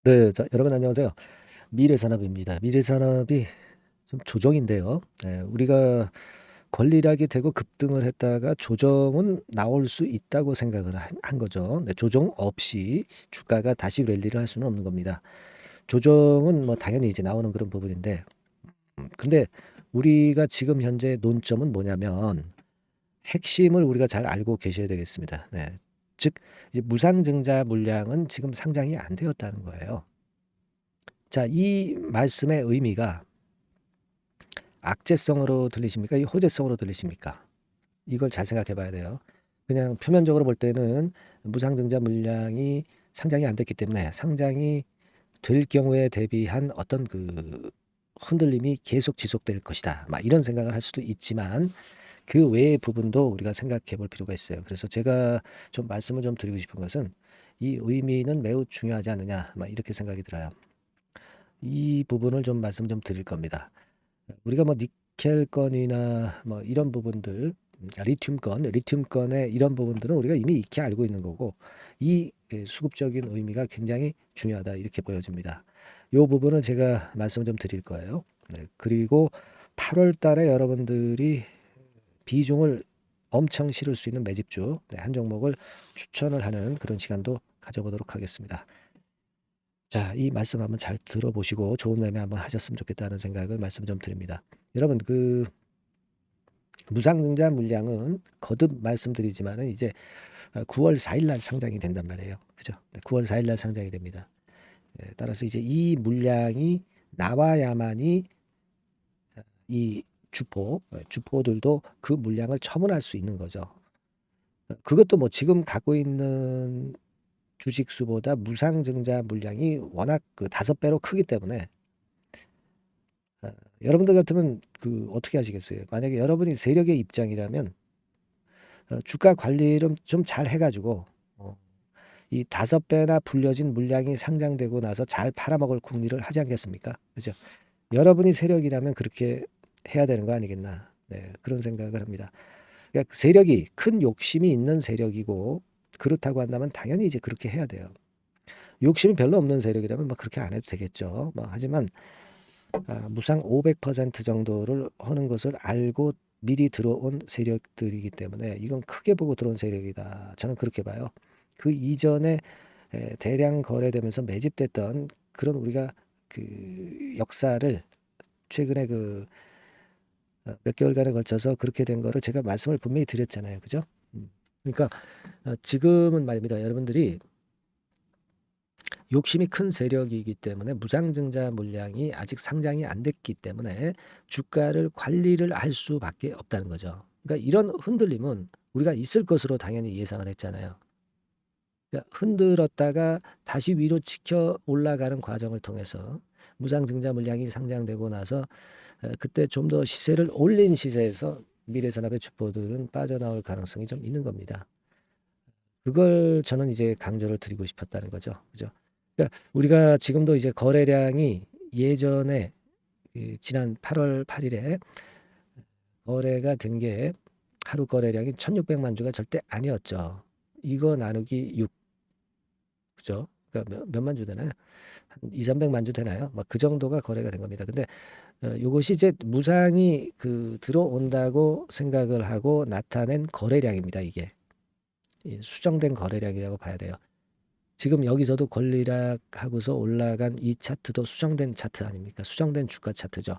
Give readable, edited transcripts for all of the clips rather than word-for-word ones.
네. 자, 여러분 안녕하세요. 미래산업입니다. 미래산업이 좀 조정인데요. 우리가 권리락이 되고 급등을 했다가 조정은 나올 수 있다고 생각을 한 거죠. 네, 조정 없이 주가가 다시 랠리를 할 수는 없는 겁니다. 조정은 뭐 당연히 이제 나오는 그런 부분인데 근데 우리가 지금 현재 논점은 뭐냐면 핵심을 우리가 잘 알고 계셔야 되겠습니다. 네. 즉 이제 무상증자 물량은 지금 상장이 안 되었다는 거예요. 자, 이 말씀의 의미가 악재성으로 들리십니까? 이 호재성으로 들리십니까? 이걸 잘 생각해 봐야 돼요. 그냥 표면적으로 볼 때는 무상증자 물량이 상장이 안 됐기 때문에 상장이 될 경우에 대비한 어떤 그 흔들림이 계속 지속될 것이다. 막 이런 생각을 할 수도 있지만 그 외의 부분도 우리가 생각해 볼 필요가 있어요. 그래서 제가 좀 말씀을 좀 드리고 싶은 것은 이 의미는 매우 중요하지 않느냐. 막 이렇게 생각이 들어요. 이 부분을 좀 말씀 좀 드릴 겁니다. 우리가 뭐 니켈건이나 뭐 이런 부분들, 리튬건의 이런 부분들은 우리가 이미 익히 알고 있는 거고 이 수급적인 의미가 굉장히 중요하다 이렇게 보여집니다. 요 부분은 제가 말씀을 좀 드릴 거예요. 네, 그리고 8월 달에 여러분들이 비중을 엄청 실을 수 있는 매집주 한 종목을 추천을 하는 그런 시간도 가져보도록 하겠습니다. 자, 이 말씀 한번 잘 들어보시고 좋은 매매 한번 하셨으면 좋겠다는 생각을 말씀 좀 드립니다. 여러분 그 무상증자 물량은 거듭 말씀드리지만은 이제 9월 4일 날 상장이 된단 말이에요. 그죠? 9월 4일 날 상장이 됩니다. 따라서 이제 이 물량이 나와야만이 이 주포들도 그 물량을 처분할 수 있는 거죠. 그것도 뭐 지금 갖고 있는 주식 수보다 무상증자 물량이 워낙 그 5배로 크기 때문에 여러분들 같으면 그 어떻게 하시겠어요? 만약에 여러분이 세력의 입장이라면 주가 관리를 좀 잘 해가지고 이 5배나 불려진 물량이 상장되고 나서 잘 팔아먹을 궁리를 하지 않겠습니까? 그죠? 여러분이 세력이라면 그렇게 해야 되는 거 아니겠나? 네, 그런 생각을 합니다. 그러니까 세력이 큰 욕심이 있는 세력이고 그렇다고 한다면 당연히 이제 그렇게 해야 돼요. 욕심이 별로 없는 세력이라면 뭐 그렇게 안 해도 되겠죠. 뭐 하지만 무상 500% 정도를 하는 것을 알고 미리 들어온 세력들이기 때문에 이건 크게 보고 들어온 세력이다. 저는 그렇게 봐요. 그 이전에 대량 거래되면서 매집됐던 그런 우리가 그 역사를 최근에 그 몇 개월간에 걸쳐서 그렇게 된 거를 제가 말씀을 분명히 드렸잖아요. 그죠? 그러니까 지금은 말입니다. 여러분들이 욕심이 큰 세력이기 때문에 무상증자 물량이 아직 상장이 안 됐기 때문에 주가를 관리를 할 수밖에 없다는 거죠. 그러니까 이런 흔들림은 우리가 있을 것으로 당연히 예상을 했잖아요. 그러니까 흔들었다가 다시 위로 치켜 올라가는 과정을 통해서 무상증자 물량이 상장되고 나서 그때 좀 더 시세를 올린 시세에서 미래산업의 주포들은 빠져나올 가능성이 좀 있는 겁니다. 그걸 저는 이제 강조를 드리고 싶었다는 거죠. 그죠? 그러니까 우리가 지금도 이제 거래량이 예전에 지난 8월 8일에 거래가 된 게 하루 거래량이 1,600만 주가 절대 아니었죠. 이거 나누기 6, 그죠? 그러니까 몇만 주 되나요? 한 2, 300만 주 되나요? 막 그 정도가 거래가 된 겁니다. 근데 요것이 이제 무상이 그 들어온다고 생각을 하고 나타낸 거래량입니다. 이게 수정된 거래량이라고 봐야 돼요. 지금 여기서도 권리락하고서 올라간 이 차트도 수정된 차트 아닙니까? 수정된 주가 차트죠.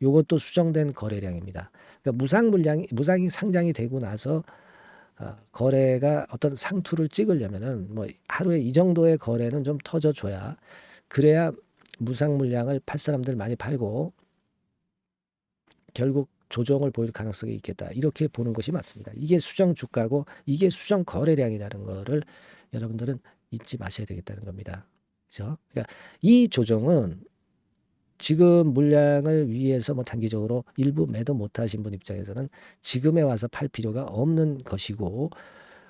요것도 수정된 거래량입니다. 그러니까 무상이 상장이 되고 나서 거래가 어떤 상투를 찍으려면은 뭐 하루에 이 정도의 거래는 좀 터져줘야 그래야 무상 물량을 팔 사람들 많이 팔고 결국 조정을 보일 가능성이 있겠다. 이렇게 보는 것이 맞습니다. 이게 수정 주가고 이게 수정 거래량이라는 거를 여러분들은 잊지 마셔야 되겠다는 겁니다. 그죠? 그러니까 이 조정은 지금 물량을 위해서 뭐 단기적으로 일부 매도 못 하신 분 입장에서는 지금에 와서 팔 필요가 없는 것이고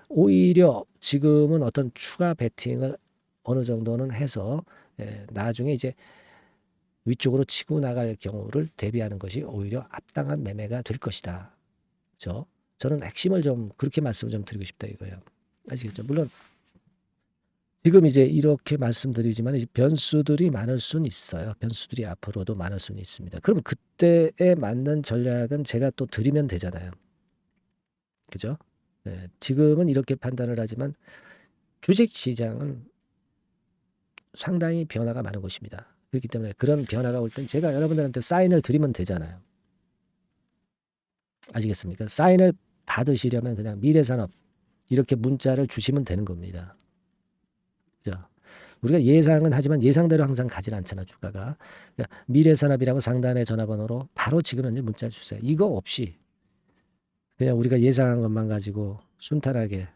오히려 지금은 어떤 추가 베팅을 어느 정도는 해서 나중에 이제 위쪽으로 치고 나갈 경우를 대비하는 것이 오히려 합당한 매매가 될 것이다. 그죠? 저는 핵심을 좀 그렇게 말씀을 좀 드리고 싶다 이거예요. 아시겠죠? 물론 지금 이제 이렇게 말씀드리지만 이제 변수들이 많을 수는 있어요. 변수들이 앞으로도 많을 수는 있습니다. 그럼 그때에 맞는 전략은 제가 또 드리면 되잖아요. 그죠? 네, 지금은 이렇게 판단을 하지만 주식 시장은 상당히 변화가 많은 곳입니다. 그렇기 때문에 그런 변화가 올 땐 제가 여러분들한테 사인을 드리면 되잖아요. 아시겠습니까? 사인을 받으시려면 그냥 미래산업 이렇게 문자를 주시면 되는 겁니다. 그죠? 우리가 예상은 하지만 예상대로 항상 가지 않잖아, 주가가. 그러니까 미래산업이라고 상단의 전화번호로 바로 지금 현재 문자 주세요. 이거 없이 그냥 우리가 예상한 것만 가지고 순탄하게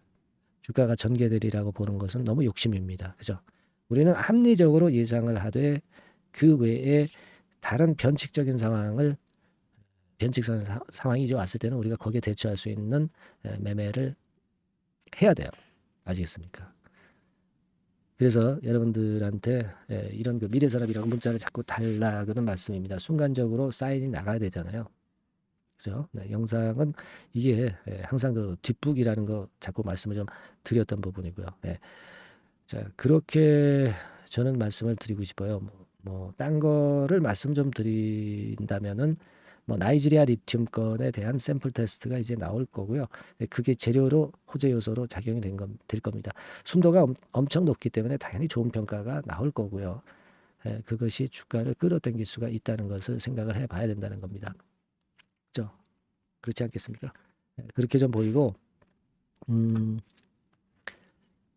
주가가 전개되리라고 보는 것은 너무 욕심입니다. 그죠? 우리는 합리적으로 예상을 하되 그 외에 다른 변칙적인 상황을 변칙적인 상황이 이제 왔을 때는 우리가 거기에 대처할 수 있는 매매를 해야 돼요. 아시겠습니까? 그래서 여러분들한테 이런 그 미래산업이라고 문자를 자꾸 달라고는 말씀입니다. 순간적으로 사인이 나가야 되잖아요. 그죠? 네, 영상은 이게 항상 그 뒷북이라는 거 자꾸 말씀을 좀 드렸던 부분이고요. 네. 자, 그렇게 저는 말씀을 드리고 싶어요. 딴 거를 말씀 좀 드린다면은 나이지리아 리튬 건에 대한 샘플 테스트가 이제 나올 거고요. 그게 재료로 호재 요소로 작용이 될 겁니다. 순도가 엄청 높기 때문에 당연히 좋은 평가가 나올 거고요. 그것이 주가를 끌어당길 수가 있다는 것을 생각을 해봐야 된다는 겁니다. 그렇죠? 그렇지 않겠습니까? 그렇게 좀 보이고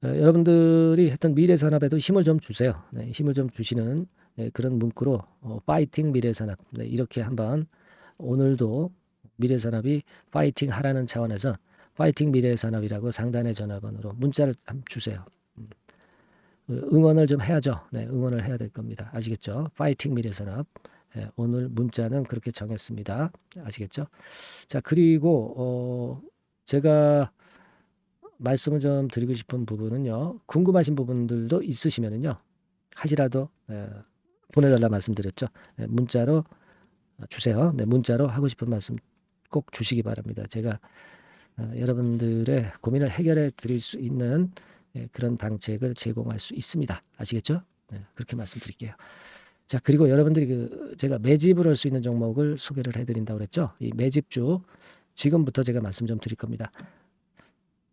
여러분들이 했던 미래산업에도 힘을 좀 주세요. 네, 힘을 좀 주시는 그런 문구로 파이팅 미래산업 이렇게 한번 오늘도 미래산업이 파이팅 하라는 차원에서 파이팅 미래산업이라고 상단의 전화번호로 문자를 한번 주세요. 응원을 좀 해야죠. 네, 응원을 해야 될 겁니다. 아시겠죠? 파이팅 미래산업. 오늘 문자는 그렇게 정했습니다. 아시겠죠? 자, 그리고 제가 말씀을 좀 드리고 싶은 부분은요. 궁금하신 부분들도 있으시면은요. 하시라도 보내달라 말씀드렸죠. 문자로 주세요. 네, 문자로 하고 싶은 말씀 꼭 주시기 바랍니다. 제가 여러분들의 고민을 해결해 드릴 수 있는 그런 방책을 제공할 수 있습니다. 아시겠죠? 네, 그렇게 말씀드릴게요. 자, 그리고 여러분들이 제가 매집을 할 수 있는 종목을 소개를 해드린다고 그랬죠. 이 매집주 지금부터 제가 말씀 좀 드릴 겁니다.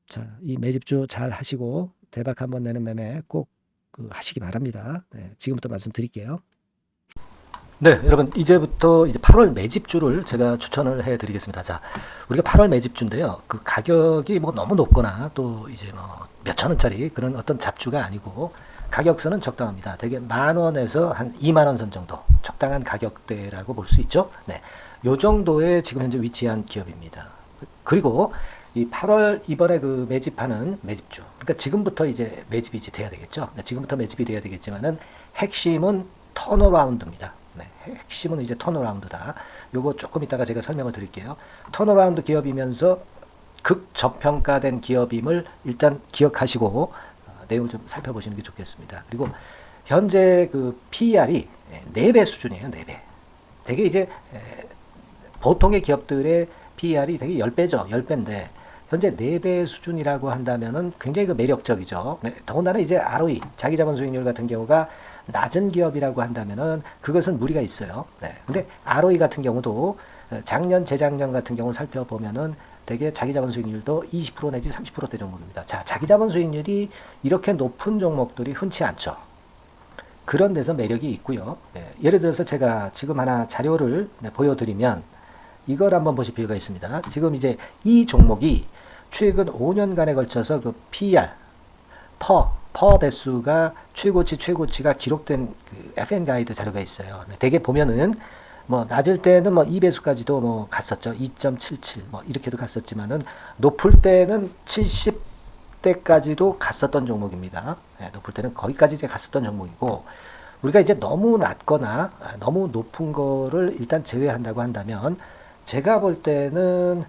자, 이 매집주 잘 하시고 대박 한번 내는 매매 꼭 하시기 바랍니다. 네, 지금부터 말씀드릴게요. 네, 여러분 이제부터 이제 8월 매집주를 제가 추천을 해드리겠습니다. 자, 우리가 8월 매집주인데요. 그 가격이 너무 높거나 또 이제 몇천 원짜리 그런 어떤 잡주가 아니고 가격선은 적당합니다. 대개 10,000원에서 한 20,000원 선 정도 적당한 가격대라고 볼 수 있죠. 네, 요 정도에 지금 현재 위치한 기업입니다. 그리고 이 8월 이번에 그 매집하는 매집주, 그러니까 지금부터 이제 매집이 이제 돼야 되겠죠. 네, 지금부터 매집이 돼야 되겠지만은 핵심은 턴어라운드입니다. 네, 핵심은 이제 턴어라운드다. 요거 조금 이따가 제가 설명을 드릴게요. 턴어라운드 기업이면서 극저평가된 기업임을 일단 기억하시고 내용을 좀 살펴보시는 게 좋겠습니다. 그리고 현재 그 PER이 4배 수준이에요. 4배. 되게 이제 보통의 기업들의 PER이 되게 10배죠. 10배인데 현재 4배 수준이라고 한다면은 굉장히 그 매력적이죠. 네, 더군다나 이제 ROE, 자기자본 수익률 같은 경우가 낮은 기업이라고 한다면은 그것은 무리가 있어요. 네. 근데 ROE 같은 경우도 작년, 재작년 같은 경우 살펴보면은 되게 자기자본 수익률도 20% 내지 30%대 종목입니다. 자, 자기자본 수익률이 이렇게 높은 종목들이 흔치 않죠. 그런 데서 매력이 있고요. 예를 들어서 제가 지금 하나 자료를 보여드리면 이걸 한번 보실 필요가 있습니다. 지금 이제 이 종목이 최근 5년간에 걸쳐서 그 PER, 퍼 배수가 최고치가 기록된 그 FN 가이드 자료가 있어요. 대개 보면은 낮을 때는 2배수까지도 갔었죠. 2.77 이렇게도 갔었지만은 높을 때는 70대까지도 갔었던 종목입니다. 높을 때는 거기까지 이제 갔었던 종목이고 우리가 이제 너무 낮거나 너무 높은 거를 일단 제외한다고 한다면 제가 볼 때는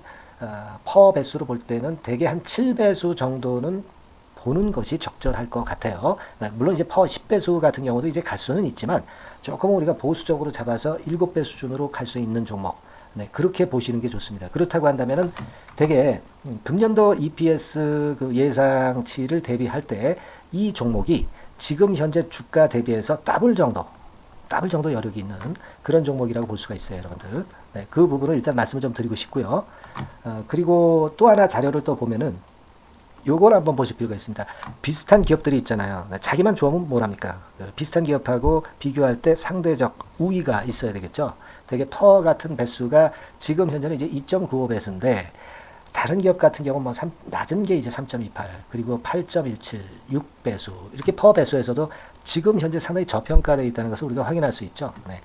퍼 배수로 볼 때는 대개 한 7배수 정도는 보는 것이 적절할 것 같아요. 물론 이제 퍼 10배수 같은 경우도 이제 갈 수는 있지만 조금 우리가 보수적으로 잡아서 7배 수준으로 갈 수 있는 종목. 네, 그렇게 보시는 게 좋습니다. 그렇다고 한다면은 되게 금년도 EPS 그 예상치를 대비할 때 이 종목이 지금 현재 주가 대비해서 더블 정도 여력이 있는 그런 종목이라고 볼 수가 있어요, 여러분들. 네, 그 부분을 일단 말씀을 좀 드리고 싶고요. 그리고 또 하나 자료를 또 보면은 요걸 한번 보실 필요가 있습니다. 비슷한 기업들이 있잖아요. 자기만 좋으면 뭐랍니까? 비슷한 기업하고 비교할 때 상대적 우위가 있어야 되겠죠. 되게 퍼 같은 배수가 지금 현재는 이제 2.95배수인데 다른 기업 같은 경우는 뭐 낮은 게 이제 3.28 그리고 8.17, 6배수 이렇게 퍼 배수에서도 지금 현재 상당히 저평가되어 있다는 것을 우리가 확인할 수 있죠. 네.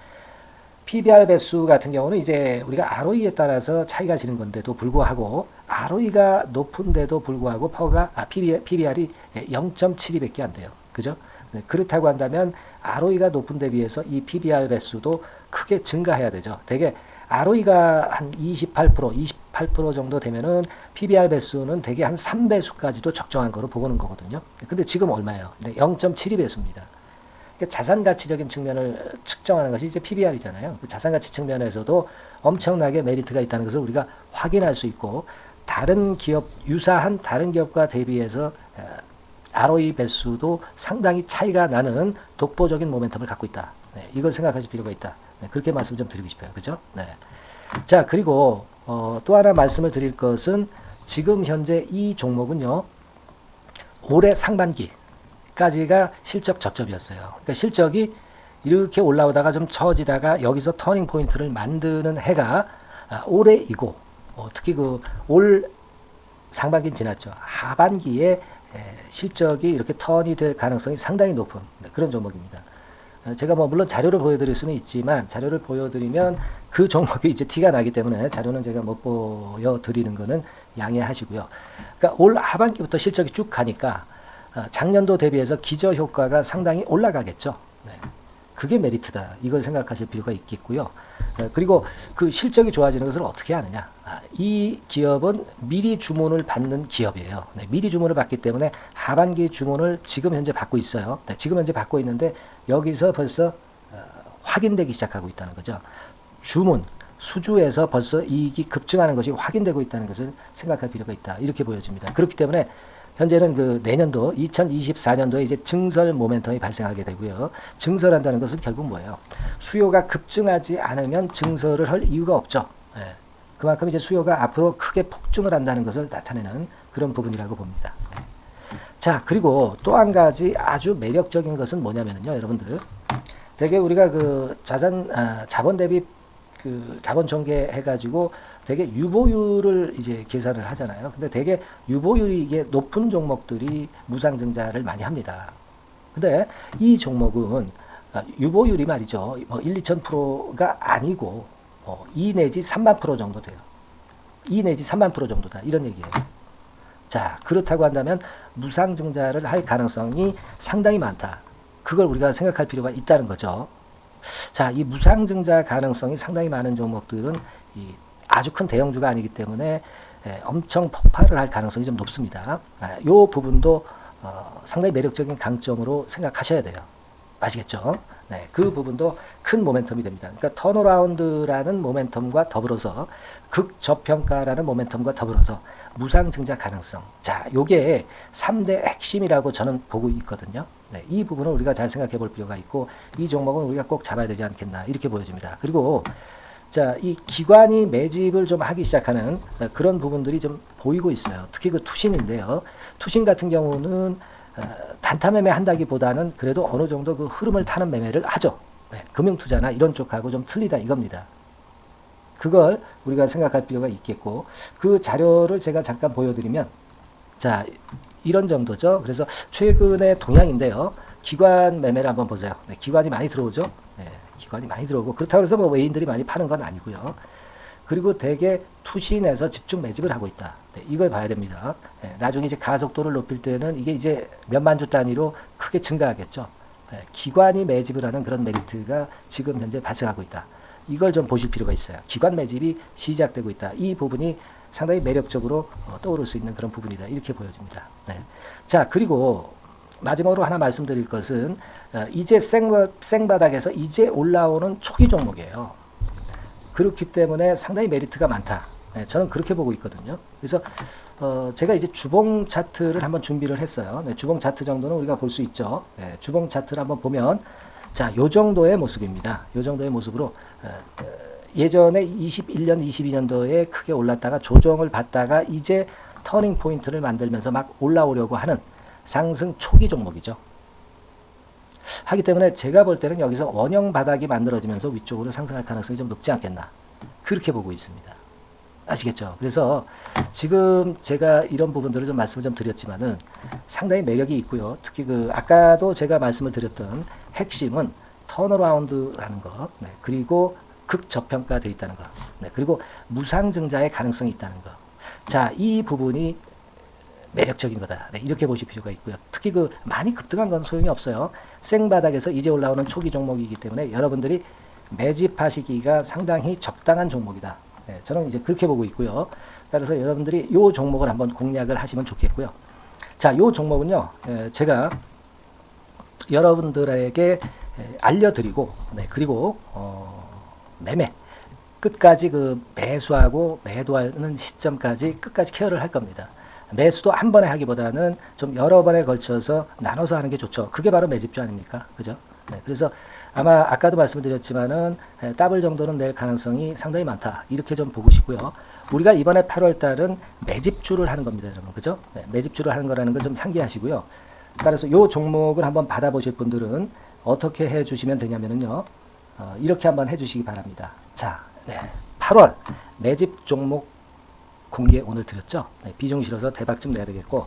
PBR 배수 같은 경우는 이제 우리가 ROE에 따라서 차이가 지는 건데도 불구하고 ROE가 높은데도 불구하고 PBR이 0.72밖에 안 돼요. 그죠? 네, 그렇다고 한다면 ROE가 높은 데 비해서 이 PBR 배수도 크게 증가해야 되죠. 되게 ROE가 한 28% 정도 되면은 PBR 배수는 되게 한 3배수까지도 적정한 거로 보고는 거거든요. 근데 지금 얼마예요? 네, 0.72배수입니다. 자산 가치적인 측면을 측정하는 것이 이제 PBR이잖아요. 그 자산 가치 측면에서도 엄청나게 메리트가 있다는 것을 우리가 확인할 수 있고 다른 기업 유사한 다른 기업과 대비해서 ROE 배수도 상당히 차이가 나는 독보적인 모멘텀을 갖고 있다. 네, 이걸 생각하실 필요가 있다. 네, 그렇게 말씀 좀 드리고 싶어요. 그죠? 네. 자, 그리고 또 하나 말씀을 드릴 것은 지금 현재 이 종목은요. 올해 상반기까지가 실적 저점이었어요. 그러니까 실적이 이렇게 올라오다가 좀 처지다가 여기서 터닝 포인트를 만드는 해가 올해이고 특히 그 올 상반기는 지났죠. 하반기에 실적이 이렇게 턴이 될 가능성이 상당히 높은 그런 종목입니다. 제가 뭐 물론 자료를 보여드릴 수는 있지만 자료를 보여드리면 그 종목이 이제 티가 나기 때문에 자료는 제가 못 보여드리는 거는 양해하시고요. 그러니까 올 하반기부터 실적이 쭉 가니까 작년도 대비해서 기저 효과가 상당히 올라가겠죠. 네. 그게 메리트다. 이걸 생각하실 필요가 있겠고요. 그리고 그 실적이 좋아지는 것을 어떻게 하느냐. 이 기업은 미리 주문을 받는 기업이에요. 네, 미리 주문을 받기 때문에 하반기 주문을 지금 현재 받고 있어요. 네, 지금 현재 받고 있는데 여기서 벌써 확인되기 시작하고 있다는 거죠. 주문, 수주에서 벌써 이익이 급증하는 것이 확인되고 있다는 것을 생각할 필요가 있다. 이렇게 보여집니다. 그렇기 때문에 현재는 그 내년도 2024년도에 이제 증설 모멘텀이 발생하게 되고요. 증설한다는 것은 결국 뭐예요? 수요가 급증하지 않으면 증설을 할 이유가 없죠. 예. 그만큼 이제 수요가 앞으로 크게 폭증을 한다는 것을 나타내는 그런 부분이라고 봅니다. 예. 자, 그리고 또 한 가지 아주 매력적인 것은 뭐냐면요, 여러분들. 되게 우리가 그 자본 대비 그 자본 전개해가지고 되게 유보율을 이제 계산을 하잖아요. 근데 되게 유보율이 이게 높은 종목들이 무상증자를 많이 합니다. 근데 이 종목은 유보율이 말이죠. 뭐 1, 2,000%가 아니고 2 내지 3만 프로 정도 돼요. 2 내지 3만 프로 정도다. 이런 얘기예요. 자, 그렇다고 한다면 무상증자를 할 가능성이 상당히 많다. 그걸 우리가 생각할 필요가 있다는 거죠. 자, 이 무상증자 가능성이 상당히 많은 종목들은 아주 큰 대형주가 아니기 때문에 엄청 폭발을 할 가능성이 좀 높습니다. 이 부분도 상당히 매력적인 강점으로 생각하셔야 돼요. 아시겠죠? 네, 그 부분도 큰 모멘텀이 됩니다. 그러니까 턴어라운드라는 모멘텀과 더불어서 극저평가라는 모멘텀과 더불어서 무상증자 가능성. 자, 요게 3대 핵심이라고 저는 보고 있거든요. 네, 이 부분을 우리가 잘 생각해 볼 필요가 있고 이 종목은 우리가 꼭 잡아야 되지 않겠나 이렇게 보여집니다. 그리고 자, 이 기관이 매집을 좀 하기 시작하는 그런 부분들이 좀 보이고 있어요. 특히 그 투신인데요. 투신 같은 경우는 단타 매매 한다기보다는 그래도 어느 정도 그 흐름을 타는 매매를 하죠. 네, 금융투자나 이런 쪽하고 좀 틀리다 이겁니다. 그걸 우리가 생각할 필요가 있겠고 그 자료를 제가 잠깐 보여드리면 자, 이런 정도죠. 그래서 최근의 동향인데요. 기관 매매를 한번 보세요. 네, 기관이 많이 들어오죠. 네, 기관이 많이 들어오고 그렇다고 해서 뭐 외인들이 많이 파는 건 아니고요. 그리고 대개 투신에서 집중 매집을 하고 있다. 네, 이걸 봐야 됩니다. 네, 나중에 이제 가속도를 높일 때는 이게 이제 몇만 주 단위로 크게 증가하겠죠. 네, 기관이 매집을 하는 그런 메리트가 지금 현재 발생하고 있다. 이걸 좀 보실 필요가 있어요. 기관 매집이 시작되고 있다. 이 부분이 상당히 매력적으로 떠오를 수 있는 그런 부분이다. 이렇게 보여집니다. 네. 자, 그리고 마지막으로 하나 말씀드릴 것은 이제 생바닥에서 이제 올라오는 초기 종목이에요. 그렇기 때문에 상당히 메리트가 많다. 네, 저는 그렇게 보고 있거든요. 그래서 제가 이제 주봉 차트를 한번 준비를 했어요. 네, 주봉 차트 정도는 우리가 볼 수 있죠. 네, 주봉 차트를 한번 보면 자, 요 정도의 모습입니다. 요 정도의 모습으로 예전에 21년, 22년도에 크게 올랐다가 조정을 받다가 이제 터닝 포인트를 만들면서 막 올라오려고 하는 상승 초기 종목이죠. 하기 때문에 제가 볼 때는 여기서 원형 바닥이 만들어지면서 위쪽으로 상승할 가능성이 좀 높지 않겠나. 그렇게 보고 있습니다. 아시겠죠? 그래서 지금 제가 이런 부분들을 좀 말씀을 좀 드렸지만은 상당히 매력이 있고요. 특히 그 아까도 제가 말씀을 드렸던 핵심은 턴어라운드라는 거, 네, 그리고 극저평가되어 있다는 거, 네, 그리고 무상증자의 가능성이 있다는 거. 자, 이 부분이 매력적인 거다. 네, 이렇게 보실 필요가 있고요. 특히 그 많이 급등한 건 소용이 없어요. 생바닥에서 이제 올라오는 초기 종목이기 때문에 여러분들이 매집하시기가 상당히 적당한 종목이다. 네, 저는 이제 그렇게 보고 있고요. 따라서 여러분들이 이 종목을 한번 공략을 하시면 좋겠고요. 자, 이 종목은요, 제가 여러분들에게 알려드리고, 네, 그리고 매매 끝까지 그 매수하고 매도하는 시점까지 끝까지 케어를 할 겁니다. 매수도 한 번에 하기보다는 좀 여러 번에 걸쳐서 나눠서 하는 게 좋죠. 그게 바로 매집주 아닙니까? 그죠? 네, 그래서 아마 아까도 말씀드렸지만은 더블 정도는 낼 가능성이 상당히 많다. 이렇게 좀 보시고요. 우리가 이번에 8월 달은 매집주를 하는 겁니다, 여러분. 그죠? 네, 매집주를 하는 거라는 걸 좀 상기하시고요. 따라서 이 종목을 한번 받아보실 분들은 어떻게 해 주시면 되냐면요. 이렇게 한번 해 주시기 바랍니다. 자, 네, 8월 매집 종목 공개 오늘 드렸죠. 네, 비중 실어서 대박 좀 내야 되겠고,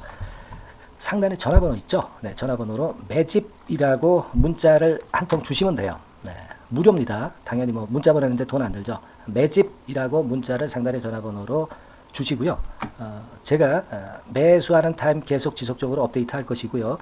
상단에 전화번호 있죠. 네, 전화번호로 매집이라고 문자를 한 통 주시면 돼요. 네, 무료입니다. 당연히 뭐 문자 보내는데 돈 안 들죠. 매집이라고 문자를 상단에 전화번호로 주시고요. 제가 매수하는 타임 계속 지속적으로 업데이트 할 것이고요.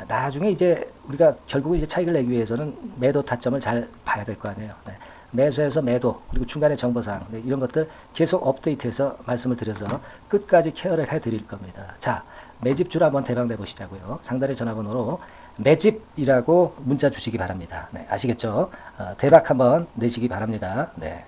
나중에 이제 우리가 결국은 이제 차익을 내기 위해서는 매도 타점을 잘 봐야 될 거 아니에요. 네. 매수해서 매도, 그리고 중간에 정보사항, 네, 이런 것들 계속 업데이트해서 말씀을 드려서 끝까지 케어를 해드릴 겁니다. 자, 매집주를 한번 대박 내보시자고요. 상단의 전화번호로 매집이라고 문자 주시기 바랍니다. 네, 아시겠죠? 대박 한번 내시기 바랍니다. 네.